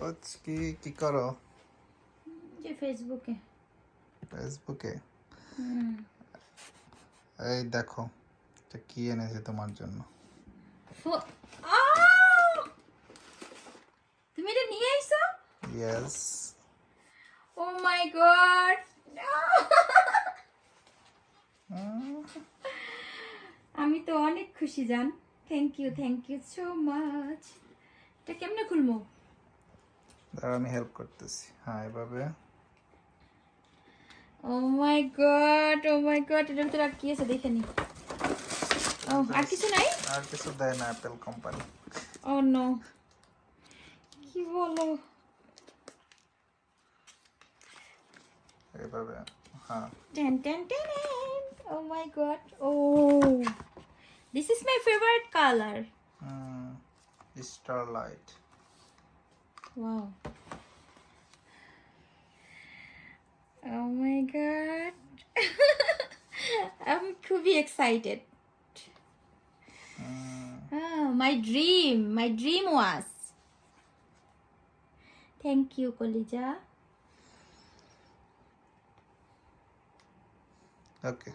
আজকে কি করো যে ফেসবুকে। ফেসবুকে? এই দেখো এটা কি এনেছে তোমার জন্য। তুমি এটা নিয়ে আইছো? ইয়েস। ও মাই গড, আমি তো অনেক খুশি জান। Thank you so much. এটা কেমনে খুলবো? দাঁড়াও আমি হেল্প করতেছি। হ্যাঁ এভাবে। ও মাই গড, এটার ভিতরে আর কি আছে দেখে নি। ও আর কিছু নাই? আর কিছু দেয় না অ্যাপেল কোম্পানি। ও নো, কি বলো? এভাবে। হ্যাঁ ten ten ten. Oh my god, oh, this is my favorite color. Starlight. Wow. Oh my god. I'm খুবই excited. Oh, my dream was. Thank you, Kolija. Okay